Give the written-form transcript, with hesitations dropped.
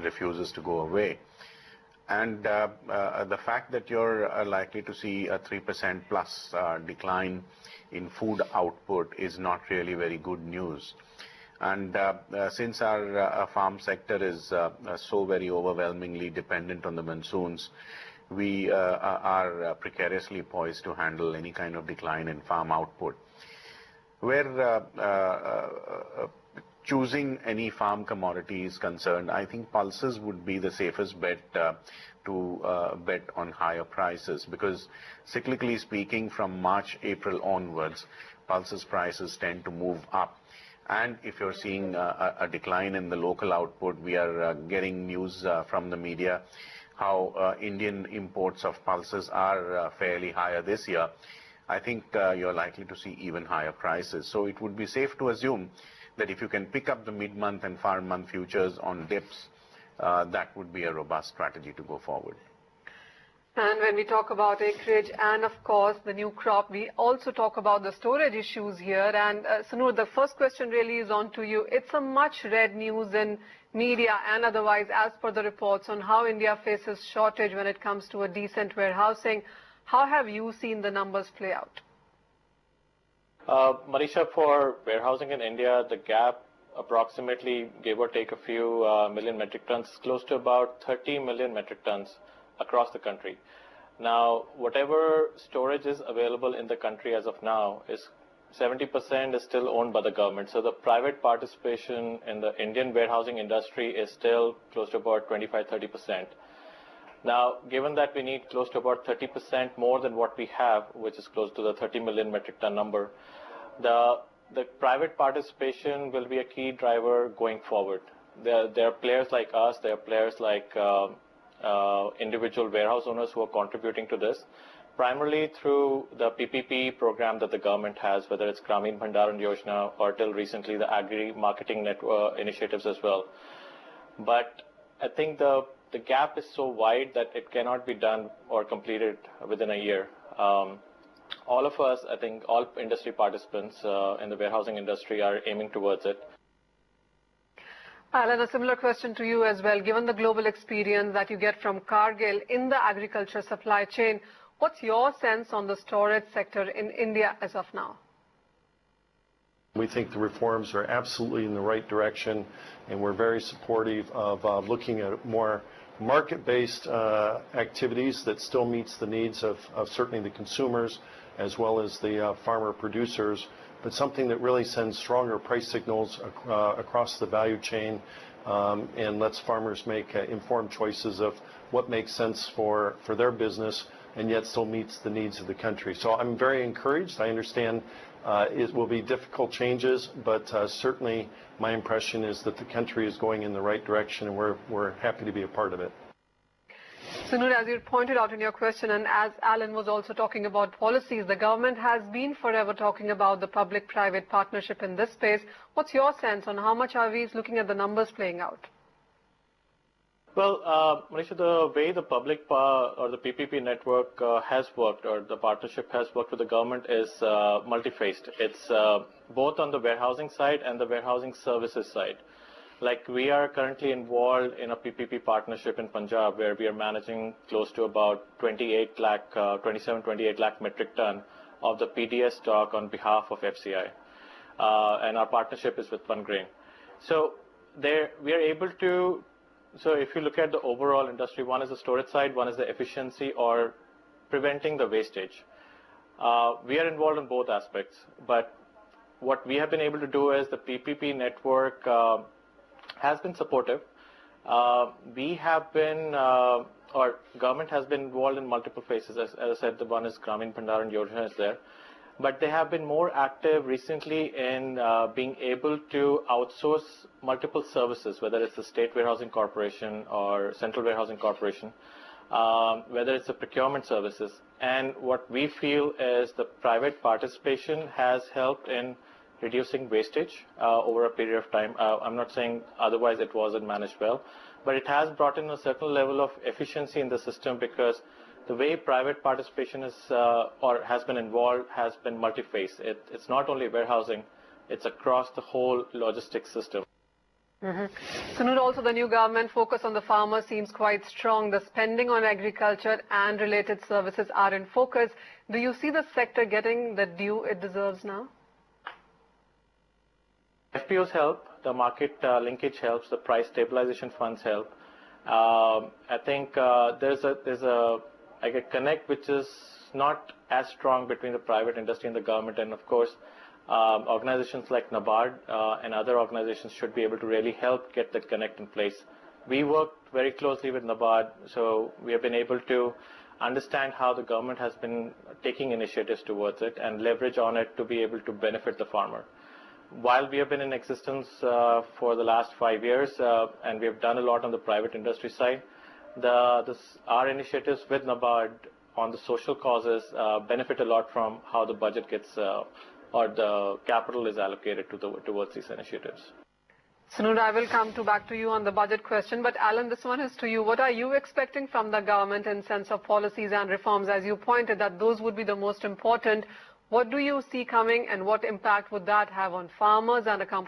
refuses to go away. And the fact that you're likely to see a 3% plus decline in food output is not really very good news. And since our farm sector is so very overwhelmingly dependent on the monsoons, we are precariously poised to handle any kind of decline in farm output. Where choosing any farm commodity is concerned, I think pulses would be the safest bet to bet on higher prices, because cyclically speaking, from March, April onwards, pulses prices tend to move up. And if you're seeing a decline in the local output, we are getting news from the media how Indian imports of pulses are fairly higher this year. I think you're likely to see even higher prices. So it would be safe to assume that if you can pick up the mid-month and far-month futures on dips, that would be a robust strategy to go forward. And when we talk about acreage and, of course, the new crop, we also talk about the storage issues here. And Sunoor, the first question really is on to you. It's a much read news in media and otherwise, as per the reports, on how India faces shortage when it comes to a decent warehousing. How have you seen the numbers play out? Marisha, for warehousing in India, the gap approximately, give or take a few million metric tons, close to about 30 million metric tons across the country. Now, whatever storage is available in the country as of now is 70% is still owned by the government. So the private participation in the Indian warehousing industry is still close to about 25-30%. Now, given that we need close to about 30% more than what we have, which is close to the 30 million metric ton number, the private participation will be a key driver going forward. There are players like us, there are players like individual warehouse owners who are contributing to this, primarily through the PPP program that the government has, whether it's Gramin Bhandaran Yojana or till recently the agri-marketing network initiatives as well. But I think the gap is so wide that it cannot be done or completed within a year. All of us, I think all industry participants in the warehousing industry are aiming towards it. Alan, a similar question to you as well. Given the global experience that you get from Cargill in the agriculture supply chain, what's your sense on the storage sector in India as of now? We think the reforms are absolutely in the right direction, and we're very supportive of looking at more market-based activities that still meets the needs of certainly the consumers as well as the farmer producers, but something that really sends stronger price signals across the value chain and lets farmers make informed choices of what makes sense for their business and yet still meets the needs of the country. So I'm very encouraged. I understand it will be difficult changes, but certainly my impression is that the country is going in the right direction, and we're happy to be a part of it. Sunoor, as you pointed out in your question, and as Alan was also talking about policies, the government has been forever talking about the public-private partnership in this space. What's your sense on how much are we looking at the numbers playing out? Well, Manisha, the way the public or the PPP network has worked, or the partnership has worked with the government, is multi-faced. It's both on the warehousing side and the warehousing services side. Like, we are currently involved in a PPP partnership in Punjab where we are managing close to about 27, 28 lakh metric ton of the PDS stock on behalf of FCI. And our partnership is with One Grain. So there we are able to, so if you look at the overall industry, one is the storage side, one is the efficiency or preventing the wastage. We are involved in both aspects, but what we have been able to do is the PPP network has been supportive. We have been, or government has been involved in multiple phases. As I said, the one is Gramin Bhandaran Yojana is there. But they have been more active recently in being able to outsource multiple services, whether it's the State Warehousing Corporation or Central Warehousing Corporation, whether it's the procurement services. And what we feel is the private participation has helped in reducing wastage over a period of time. I'm not saying otherwise it wasn't managed well, but it has brought in a certain level of efficiency in the system, because the way private participation is or has been involved has been multi-phase. It's not only warehousing, it's across the whole logistics system. Sunoor, also the new government focus on the farmer seems quite strong. The spending on agriculture and related services are in focus. Do you see the sector getting the due it deserves now? FPOs help, the market linkage helps, the price stabilization funds help. I think there's a connect which is not as strong between the private industry and the government, and of course organizations like NABARD and other organizations should be able to really help get that connect in place. We work very closely with NABARD, so we have been able to understand how the government has been taking initiatives towards it and leverage on it to be able to benefit the farmer. While we have been in existence for the last 5 years and we have done a lot on the private industry side, our initiatives with NABARD on the social causes benefit a lot from how the budget gets or the capital is allocated towards these initiatives. Sunoor, I will come back to you on the budget question, but Alan, this one is to you. What are you expecting from the government in sense of policies and reforms? As you pointed that those would be the most important. What do you see coming and what impact would that have on farmers and a company?